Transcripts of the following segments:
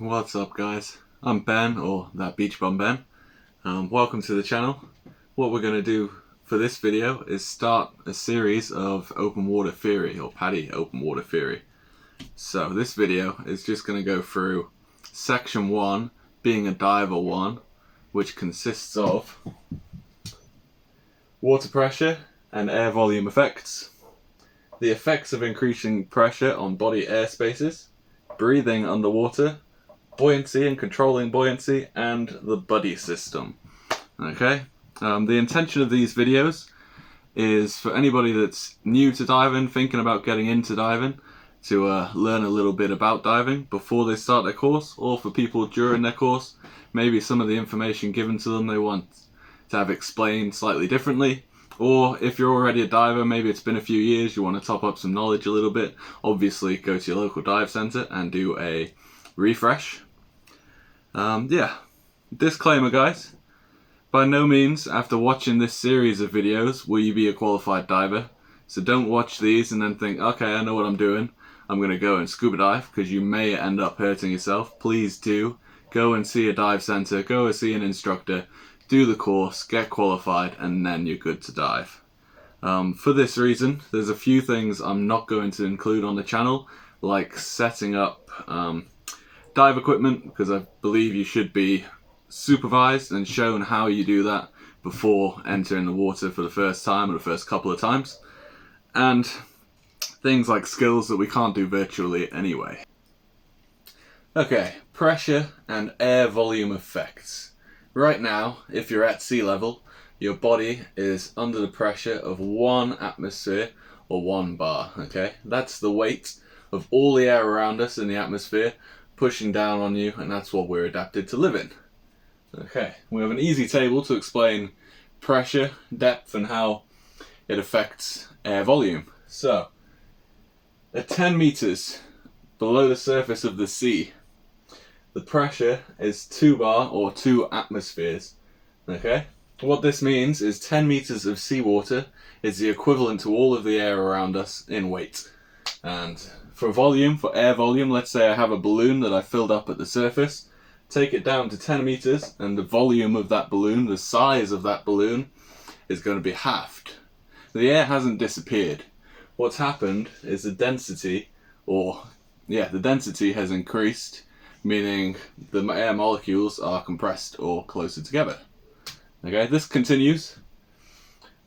What's up guys? I'm Ben, or That Beach Bum Ben. Welcome to the channel. What we're going to do for this video is start a series of open water theory, or PADI open water theory. So this video is just going to go through section 1, being a diver 1, which consists of water pressure and air volume effects, the effects of increasing pressure on body air spaces, breathing underwater, buoyancy and controlling buoyancy, and the buddy system. Okay, the intention of these videos is for anybody that's new to diving, thinking about getting into diving, to learn a little bit about diving before they start their course, or for people during their course, maybe some of the information given to them they want to have explained slightly differently. Or if you're already a diver, maybe it's been a few years, you want to top up some knowledge a little bit, obviously go to your local dive centre and do a refresh. Disclaimer guys, by no means after watching this series of videos will you be a qualified diver, so don't watch these and then think, okay, I know what I'm doing, I'm going to go and scuba dive, because you may end up hurting yourself. Please do go and see a dive centre, go and see an instructor, do the course, get qualified, and then you're good to dive. For this reason, there's a few things I'm not going to include on the channel, like setting up dive equipment, because I believe you should be supervised and shown how you do that before entering the water for the first time or the first couple of times, and things like skills that we can't do virtually anyway. Okay, pressure and air volume effects. Right now, if you're at sea level, your body is under the pressure of 1 atmosphere or 1 bar, okay? That's the weight of all the air around us in the atmosphere pushing down on you, and that's what we're adapted to live in. Okay, we have an easy table to explain pressure, depth, and how it affects air volume. So, at 10 meters below the surface of the sea, the pressure is 2 bar or 2 atmospheres. Okay? What this means is 10 meters of seawater is the equivalent to all of the air around us in weight. And for volume, for air volume, let's say I have a balloon that I filled up at the surface, take it down to 10 meters, and the volume of that balloon, the size of that balloon, is going to be halved. The air hasn't disappeared. What's happened is the density has increased, meaning the air molecules are compressed or closer together. Okay, this continues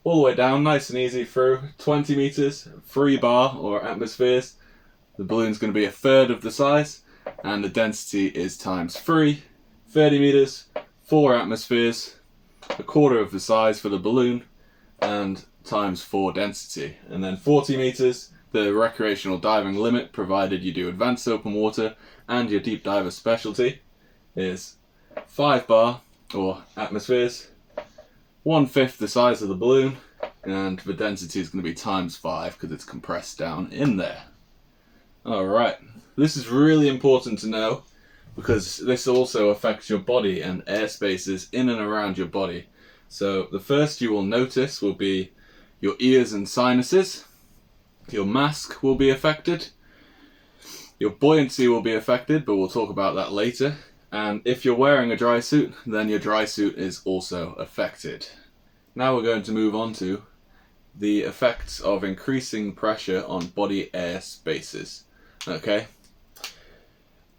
all the way down, nice and easy, through 20 meters, 3 bar or atmospheres. The balloon's going to be a third of the size, and the density is times 3. 30 meters, 4 atmospheres, a quarter of the size for the balloon, and times 4 density. And then 40 meters, the recreational diving limit, provided you do advanced open water and your deep diver specialty, is 5 bar or atmospheres, 1/5 the size of the balloon, and the density is going to be times 5 because it's compressed down in there. Alright, this is really important to know because this also affects your body and air spaces in and around your body. So the first you will notice will be your ears and sinuses, your mask will be affected, your buoyancy will be affected, but we'll talk about that later. And if you're wearing a dry suit, then your dry suit is also affected. Now we're going to move on to the effects of increasing pressure on body air spaces. Okay?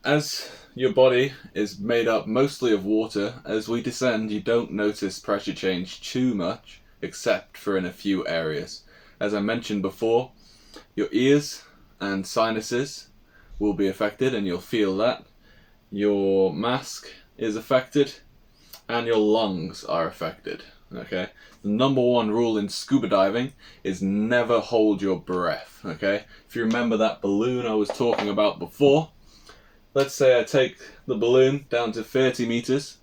As your body is made up mostly of water, as we descend you don't notice pressure change too much, except for in a few areas. As I mentioned before, your ears and sinuses will be affected and you'll feel that. Your mask is affected and your lungs are affected. Okay? The number 1 rule in scuba diving is never hold your breath. Okay? If you remember that balloon I was talking about before, let's say I take the balloon down to 30 meters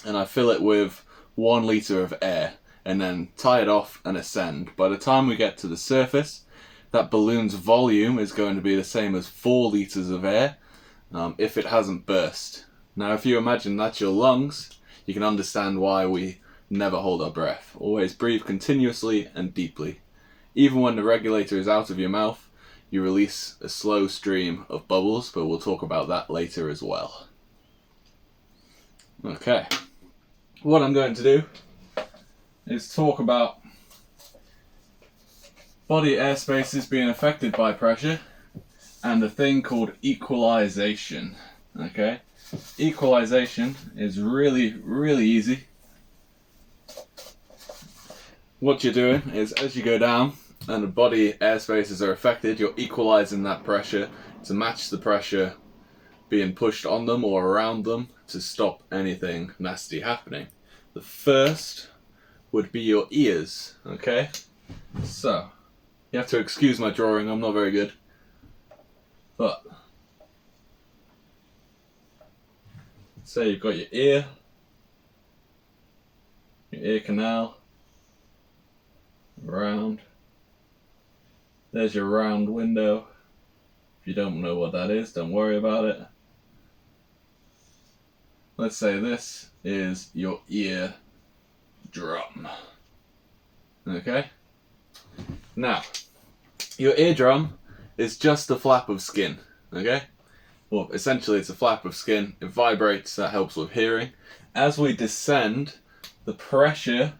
and I fill it with 1 liter of air and then tie it off and ascend. By the time we get to the surface, that balloon's volume is going to be the same as 4 liters of air if it hasn't burst. Now if you imagine that's your lungs, you can understand why we never hold our breath. Always breathe continuously and deeply. Even when the regulator is out of your mouth, you release a slow stream of bubbles, but we'll talk about that later as well. Okay, what I'm going to do is talk about body airspaces being affected by pressure and a thing called equalization. Okay, equalization is really, really easy. What you're doing is, as you go down and the body airspaces are affected, you're equalizing that pressure to match the pressure being pushed on them or around them to stop anything nasty happening. The first would be your ears. Okay, so you have to excuse my drawing, I'm not very good, but say you've got your ear canal, round. There's your round window. If you don't know what that is, don't worry about it. Let's say this is your ear drum. Okay? Now, your eardrum is just a flap of skin. Okay? Well, essentially it's a flap of skin. It vibrates, that helps with hearing. As we descend, the pressure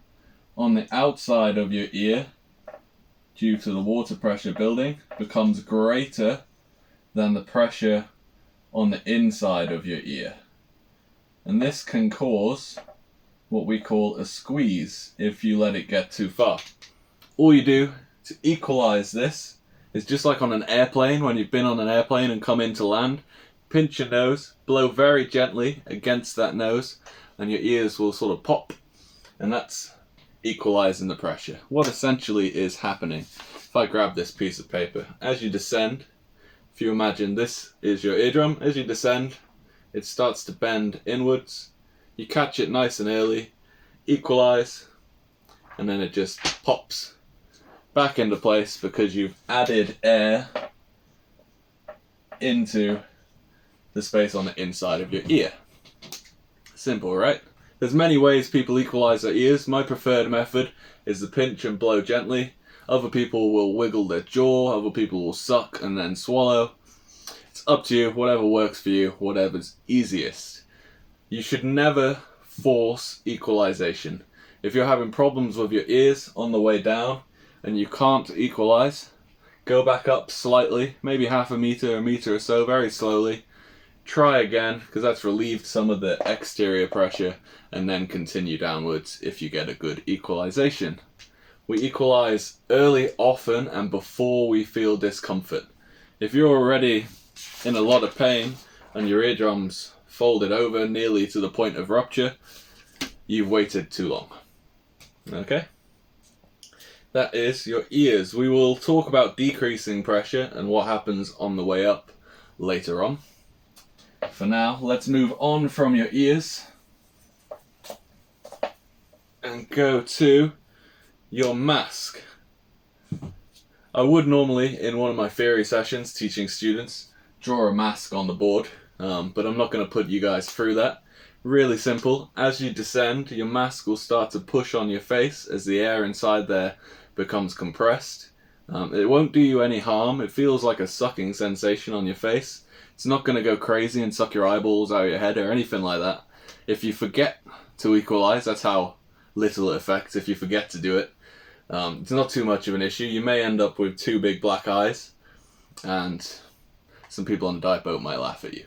on the outside of your ear, due to the water pressure building, becomes greater than the pressure on the inside of your ear. And this can cause what we call a squeeze if you let it get too far. All you do to equalize this is just like on an airplane, when you've been on an airplane and come into land, pinch your nose, blow very gently against that nose, and your ears will sort of pop, and that's equalizing the pressure. What essentially is happening, if I grab this piece of paper, as you descend, if you imagine this is your eardrum, as you descend, it starts to bend inwards. You catch it nice and early, equalize, and then it just pops back into place because you've added air into the space on the inside of your ear. Simple, right? There's many ways people equalize their ears. My preferred method is the pinch and blow gently. Other people will wiggle their jaw, other people will suck and then swallow. It's up to you, whatever works for you, whatever's easiest. You should never force equalization. If you're having problems with your ears on the way down and you can't equalize, go back up slightly, maybe half a meter or so, very slowly. Try again, because that's relieved some of the exterior pressure, and then continue downwards if you get a good equalization. We equalize early, often, and before we feel discomfort. If you're already in a lot of pain and your eardrum's folded over nearly to the point of rupture, you've waited too long. Okay? That is your ears. We will talk about decreasing pressure and what happens on the way up later on. For now, let's move on from your ears and go to your mask. I would normally, in one of my theory sessions teaching students, draw a mask on the board, but I'm not going to put you guys through that. Really simple. As you descend, your mask will start to push on your face as the air inside there becomes compressed. It won't do you any harm. It feels like a sucking sensation on your face. It's not going to go crazy and suck your eyeballs out of your head or anything like that. If you forget to equalize, that's how little it affects. If you forget to do it, it's not too much of an issue. You may end up with two big black eyes, and some people on the diet boat might laugh at you.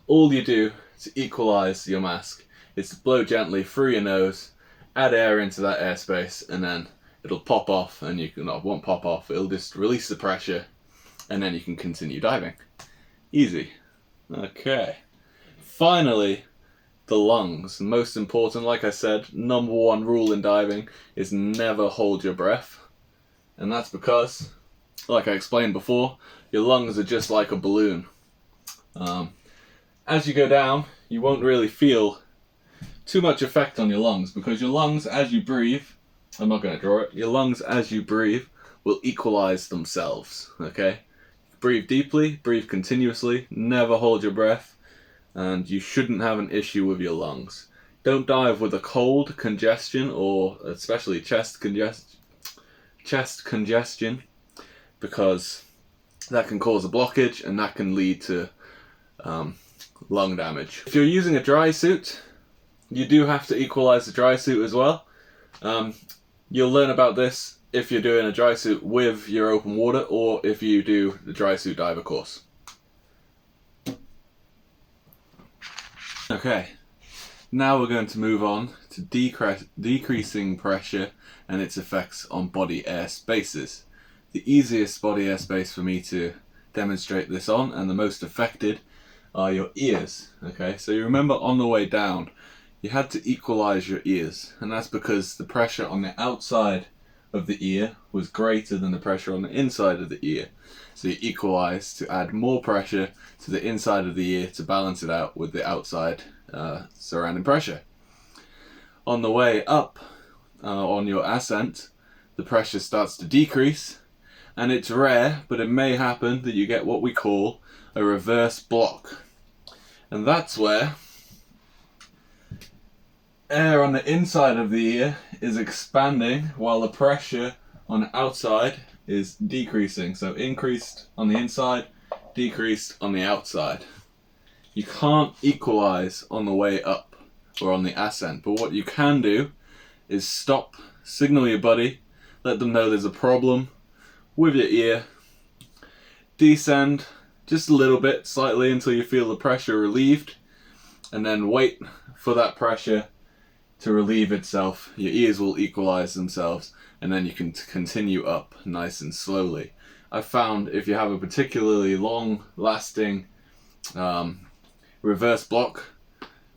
All you do to equalize your mask is to blow gently through your nose, add air into that airspace, and then it'll pop off, and it won't pop off, it'll just release the pressure, and then you can continue diving. Easy. Okay. Finally, the lungs. Most important, like I said, number one rule in diving is never hold your breath. And that's because, like I explained before, your lungs are just like a balloon. As you go down, you won't really feel too much effect on your lungs, because your lungs, as you breathe, I'm not going to draw it, your lungs, as you breathe, will equalize themselves. Okay? Breathe deeply, breathe continuously, never hold your breath, and you shouldn't have an issue with your lungs. Don't dive with a cold, congestion, or especially chest congestion, because that can cause a blockage and that can lead to lung damage. If you're using a dry suit, you do have to equalize the dry suit as well. You'll learn about this if you're doing a dry suit with your open water or if you do the dry suit diver course. Okay, now we're going to move on to decreasing pressure and its effects on body air spaces. The easiest body air space for me to demonstrate this on, and the most affected, are your ears. Okay, so you remember on the way down you had to equalize your ears, and that's because the pressure on the outside of the ear was greater than the pressure on the inside of the ear. So you equalize to add more pressure to the inside of the ear to balance it out with the outside surrounding pressure. On the way up, on your ascent, the pressure starts to decrease, and it's rare, but it may happen that you get what we call a reverse block. And that's where air on the inside of the ear is expanding while the pressure on the outside is decreasing. So increased on the inside, decreased on the outside. You can't equalize on the way up or on the ascent, but what you can do is stop, signal your buddy, let them know there's a problem with your ear, descend just a little bit, slightly, until you feel the pressure relieved, and then wait for that pressure to relieve itself. Your ears will equalize themselves, and then you can continue up nice and slowly. I found if you have a particularly long lasting reverse block,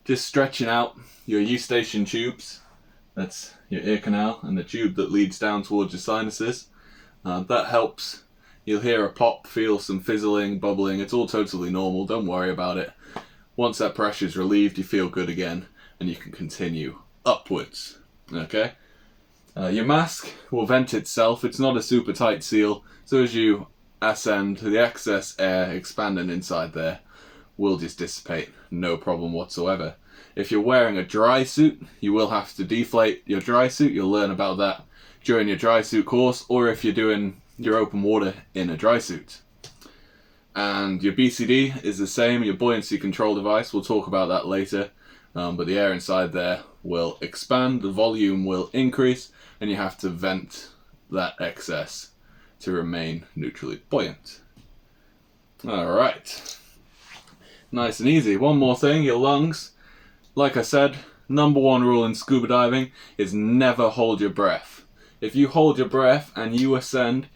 just stretching out your eustachian tubes, that's your ear canal and the tube that leads down towards your sinuses, that helps. You'll hear a pop, feel some fizzling, bubbling. It's all totally normal, don't worry about it. Once that pressure is relieved, you feel good again, and you can continue upwards. Okay? Your mask will vent itself. It's not a super tight seal, so as you ascend, the excess air expanding inside there will just dissipate, no problem whatsoever. If you're wearing a dry suit, you will have to deflate your dry suit. You'll learn about that during your dry suit course, or if you're doing your open water in a dry suit. And your BCD is the same, your buoyancy control device. We'll talk about that later, but the air inside there will expand, the volume will increase, and you have to vent that excess to remain neutrally buoyant. Alright, nice and easy. One more thing, your lungs. Like I said, number one rule in scuba diving is never hold your breath. If you hold your breath and you ascend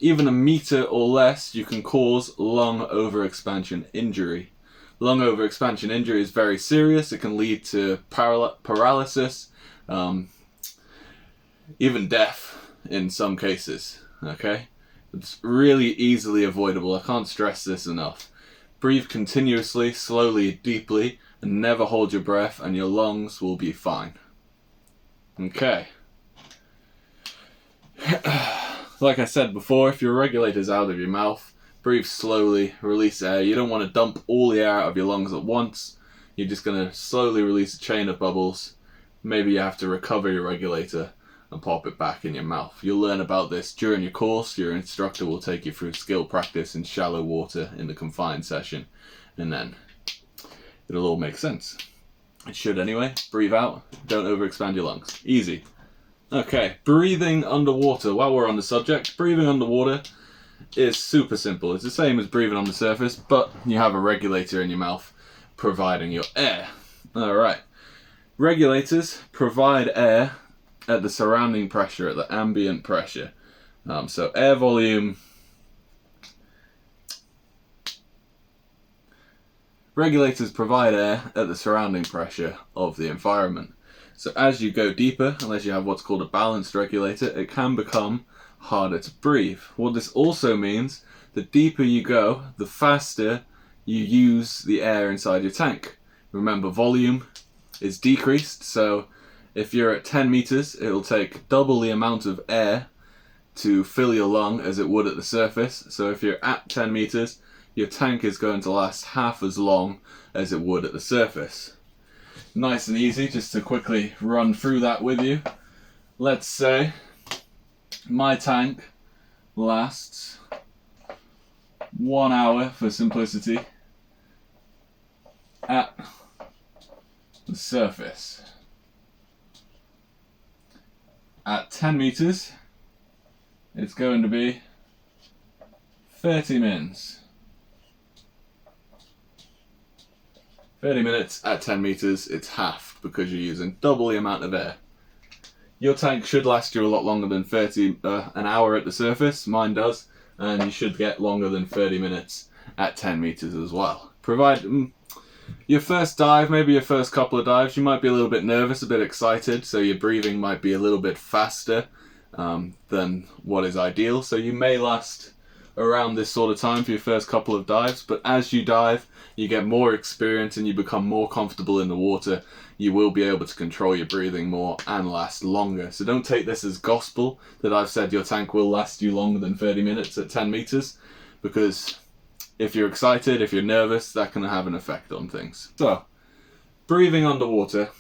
even a meter or less, you can cause lung overexpansion injury. Lung overexpansion injury is very serious. It can lead to paralysis, even death in some cases. Okay? It's really easily avoidable. I can't stress this enough. Breathe continuously, slowly, deeply, and never hold your breath, and your lungs will be fine. Okay. Like I said before, if your regulator's out of your mouth, breathe slowly, release air. You don't want to dump all the air out of your lungs at once. You're just going to slowly release a chain of bubbles. Maybe you have to recover your regulator and pop it back in your mouth. You'll learn about this during your course. Your instructor will take you through skill practice in shallow water in the confined session, and then it'll all make sense. It should anyway. Breathe out, don't overexpand your lungs. Easy. Okay, breathing underwater. While we're on the subject, breathing underwater is super simple. It's the same as breathing on the surface, but you have a regulator in your mouth providing your air. Alright. Regulators provide air at the surrounding pressure, at the ambient pressure. So air volume. Regulators provide air at the surrounding pressure of the environment. So as you go deeper, unless you have what's called a balanced regulator, it can become harder to breathe. What this also means, the deeper you go, the faster you use the air inside your tank. Remember, volume is decreased, so if you're at 10 meters, it'll take double the amount of air to fill your lung as it would at the surface. So if you're at 10 meters, your tank is going to last half as long as it would at the surface. Nice and easy, just to quickly run through that with you. Let's say my tank lasts 1 hour, for simplicity, at the surface. 10 meters, it's going to be 30 mins. 30 minutes at 10 meters, it's halved because you're using double the amount of air. Your tank should last you a lot longer than an hour at the surface, mine does, and you should get longer than 30 minutes at 10 meters as well. Provide your first dive, maybe your first couple of dives, you might be a little bit nervous, a bit excited, so your breathing might be a little bit faster than what is ideal. So you may last around this sort of time for your first couple of dives, but as you dive, you get more experience and you become more comfortable in the water. You will be able to control your breathing more and last longer. So don't take this as gospel that I've said your tank will last you longer than 30 minutes at 10 meters, because if you're excited, if you're nervous, that can have an effect on things. So, breathing underwater,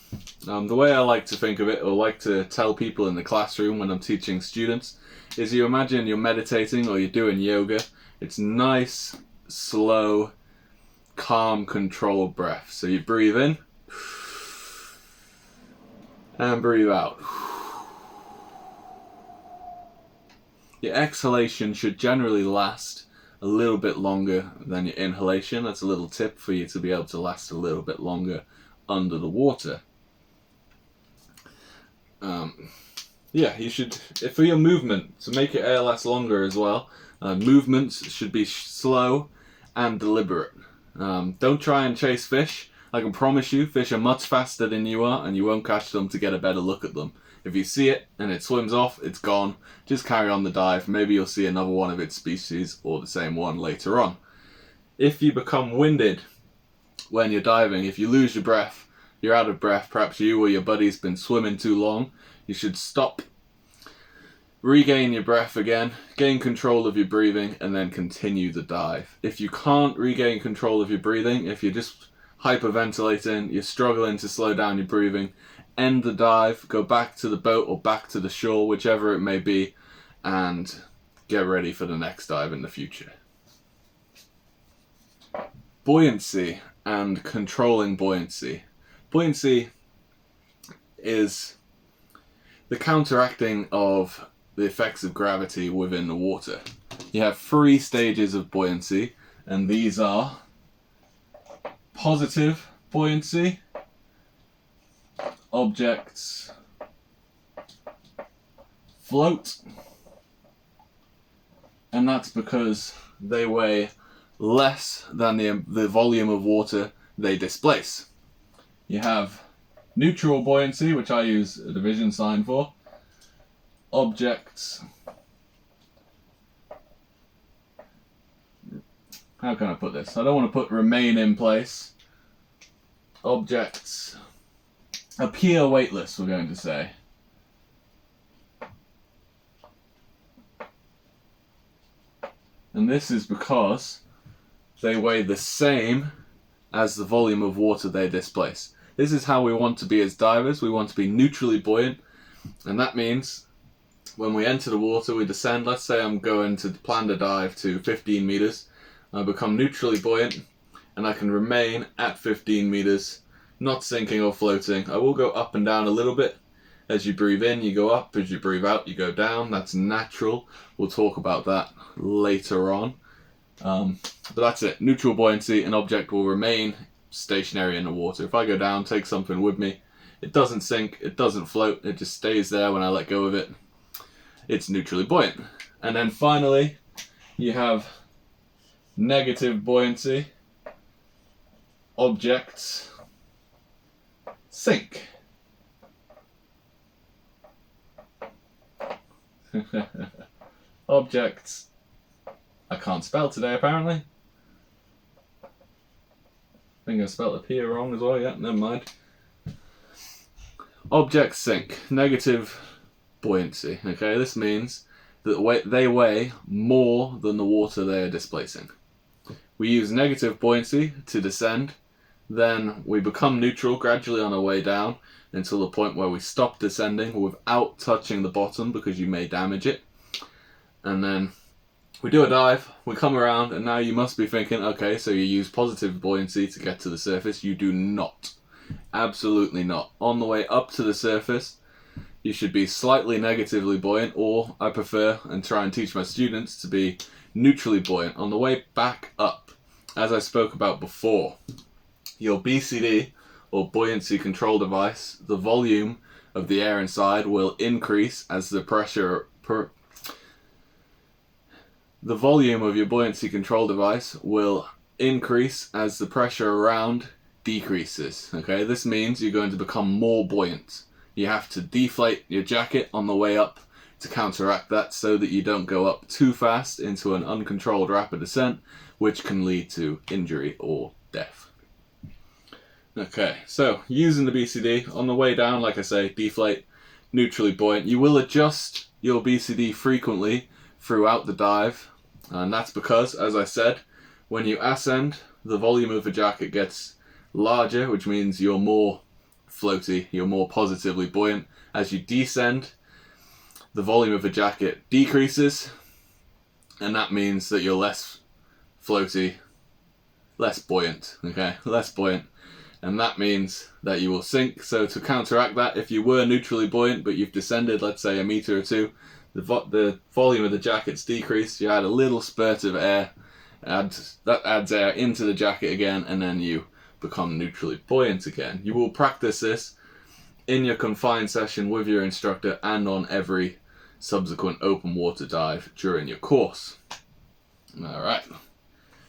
the way I like to think of it, or like to tell people in the classroom when I'm teaching students, is you imagine you're meditating or you're doing yoga. It's nice, slow, calm, controlled breath. So you breathe in and breathe out. Your exhalation should generally last a little bit longer than your inhalation. That's a little tip for you to be able to last a little bit longer under the water. You should, for your movement, to make your air last longer as well, movements should be slow and deliberate. Don't try and chase fish. I can promise you, fish are much faster than you are, and you won't catch them to get a better look at them. If you see it and it swims off, it's gone. Just carry on the dive. Maybe you'll see another one of its species or the same one later on. If you become winded when you're diving, if you lose your breath, you're out of breath, perhaps you or your buddy's been swimming too long, you should stop, regain your breath again, gain control of your breathing, and then continue the dive. If you can't regain control of your breathing, if you're just hyperventilating, you're struggling to slow down your breathing, end the dive, go back to the boat or back to the shore, whichever it may be, and get ready for the next dive in the future. Buoyancy and controlling buoyancy. Buoyancy is the counteracting of the effects of gravity within the water. You have 3 stages of buoyancy, and these are positive buoyancy, objects float, and that's because they weigh less than the volume of water they displace. You have neutral buoyancy, which I use a division sign for. Objects, how can I put this? I don't want to put remain in place. Objects appear weightless, we're going to say. And this is because they weigh the same as the volume of water they displace. This is how we want to be as divers. We want to be neutrally buoyant, and that means when we enter the water, we descend. Let's say I'm going to plan to dive to 15 meters. I become neutrally buoyant, and I can remain at 15 meters, not sinking or floating. I will go up and down a little bit. As you breathe in, you go up. As you breathe out, you go down. That's natural. We'll talk about that later on. But that's it. Neutral buoyancy, an object will remain stationary in the water. If I go down, take something with me, it doesn't sink, it doesn't float, it just stays there when I let go of it. It's neutrally buoyant. And then finally, you have negative buoyancy. Objects sink. Objects, I can't spell today apparently. I think I spelled appear wrong as well, yeah, never mind. Objects sink, negative buoyancy, okay? This means that they weigh more than the water they are displacing. We use negative buoyancy to descend, then we become neutral gradually on our way down until the point where we stop descending without touching the bottom because you may damage it. And then we do a dive, we come around, and now you must be thinking, okay, so you use positive buoyancy to get to the surface. You do not. Absolutely not. On the way up to the surface, you should be slightly negatively buoyant, or I prefer and try and teach my students to be neutrally buoyant on the way back up. As I spoke about before, your BCD, or buoyancy control device, the volume of the air inside will increase as the pressure the volume of your buoyancy control device will increase as the pressure around decreases. Okay, this means you're going to become more buoyant. You have to deflate your jacket on the way up to counteract that, so that you don't go up too fast into an uncontrolled rapid descent, which can lead to injury or death. Okay, so using the BCD on the way down, like I say, deflate, neutrally buoyant. You will adjust your BCD frequently throughout the dive, and that's because, as I said, when you ascend, the volume of the jacket gets larger, which means you're more floaty, you're more positively buoyant. As you descend, the volume of the jacket decreases, and that means that you're less floaty, less buoyant, okay? Less buoyant. And that means that you will sink. So to counteract that, if you were neutrally buoyant but you've descended, let's say, a meter or two, the volume of the jacket's decreased, you add a little spurt of air, that adds air into the jacket again, and then you become neutrally buoyant again. You will practice this in your confined session with your instructor and on every subsequent open water dive during your course. Alright.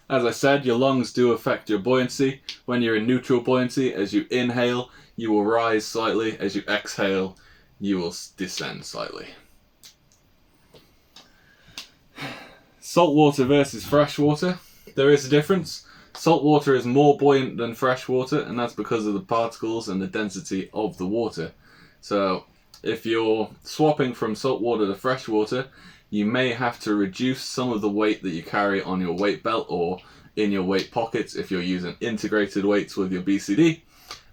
As I said, your lungs do affect your buoyancy. When you're in neutral buoyancy, as you inhale, you will rise slightly. As you exhale, you will descend slightly. Salt water versus fresh water. There is a difference. Salt water is more buoyant than fresh water, and that's because of the particles and the density of the water. So if you're swapping from salt water to fresh water, you may have to reduce some of the weight that you carry on your weight belt or in your weight pockets if you're using integrated weights with your BCD,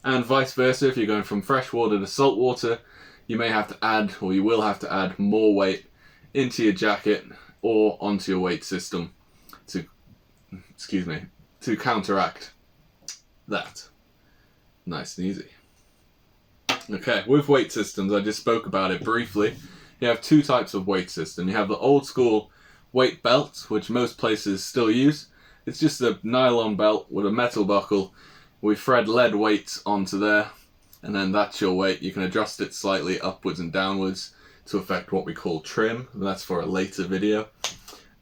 and vice versa. If you're going from fresh water to salt water, you may have to add, or you will have to add, more weight into your jacket or onto your weight system to counteract that. Nice and easy. Okay, with weight systems, I just spoke about it briefly. You have two types of weight system. You have the old school weight belt, which most places still use. It's just a nylon belt with a metal buckle. We thread lead weights onto there, and then that's your weight. You can adjust it slightly upwards and downwards to affect what we call trim. That's for a later video.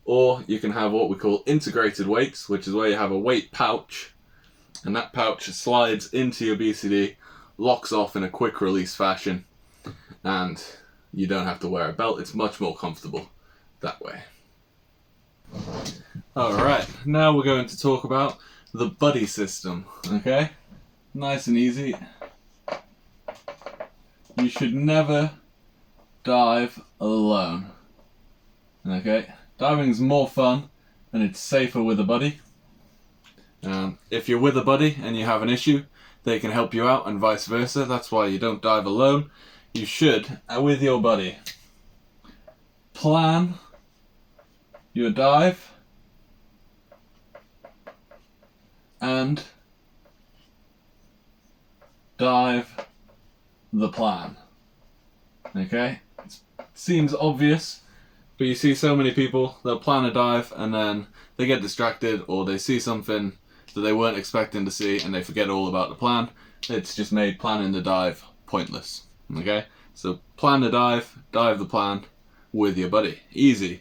Or you can have what we call integrated weights, which is where you have a weight pouch, and that pouch slides into your BCD, locks off in a quick release fashion, and you don't have to wear a belt. It's much more comfortable that way. Alright, now we're going to talk about the buddy system, okay? Nice and easy. You should never dive alone, okay? Diving's more fun and it's safer with a buddy. If you're with a buddy and you have an issue, they can help you out, and vice versa. That's why you don't dive alone. You should, with your buddy, plan your dive and dive the plan. Okay? It seems obvious, but you see so many people, they'll plan a dive and then they get distracted, or they see something that they weren't expecting to see and they forget all about the plan. It's just made planning the dive pointless. Okay, so plan the dive the plan with your buddy. Easy.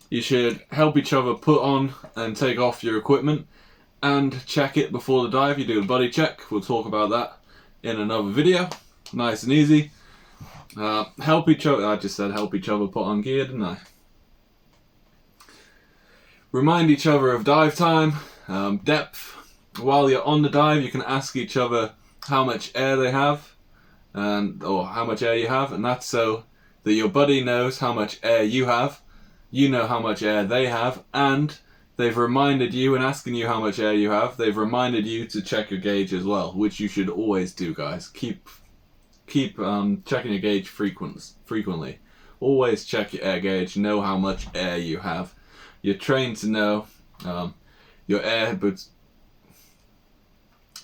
You should help each other put on and take off your equipment and check it before the dive. You do a buddy check. We'll talk about that in another video. Nice and easy. Help each other. I just said help each other put on gear, didn't I? Remind each other of dive time, depth. While you're on the dive, you can ask each other how much air they have, or how much air you have, and that's so that your buddy knows how much air you have, you know how much air they have, and they've reminded you, in asking you how much air you have, they've reminded you to check your gauge as well, which you should always do, guys. Keep checking your gauge frequently. Always check your air gauge, know how much air you have. You're trained to know your air, but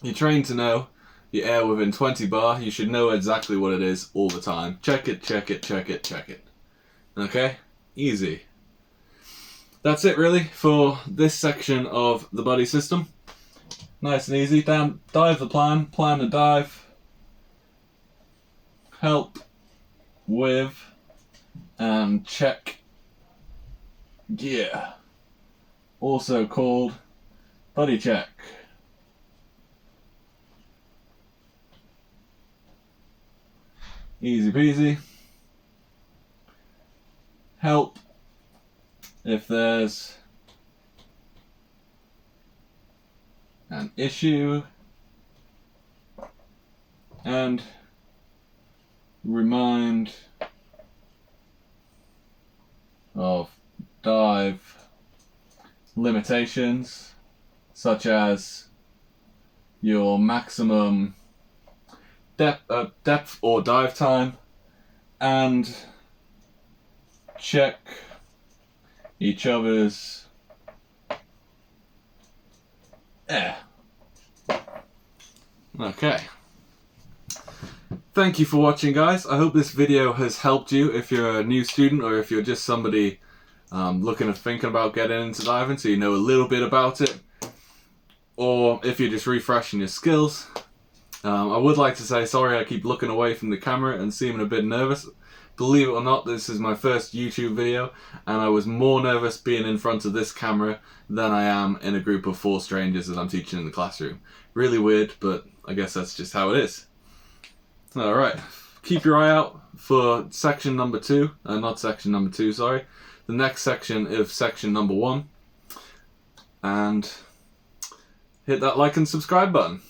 you're trained to know your air within 20 bar. You should know exactly what it is all the time. Check it, check it, check it, check it. Okay? Easy. That's it really for this section of the buddy system. Nice and easy. Dive the plan, plan the dive, help with, and check gear. Also called buddy check. Easy peasy. Help if there's an issue, and remind of dive limitations, such as your maximum depth or dive time, and check each other's air. Okay. Thank you for watching, guys. I hope this video has helped you if you're a new student or if you're just somebody looking or thinking about getting into diving, so you know a little bit about it, or if you're just refreshing your skills. I would like to say sorry I keep looking away from the camera and seeming a bit nervous. Believe it or not, this is my first YouTube video, and I was more nervous being in front of this camera than I am in a group of 4 strangers as I'm teaching in the classroom. Really weird, but I guess that's just how it is. Alright, keep your eye out for section number 2, not section number 2, sorry. The next section is section number 1. And hit that like and subscribe button.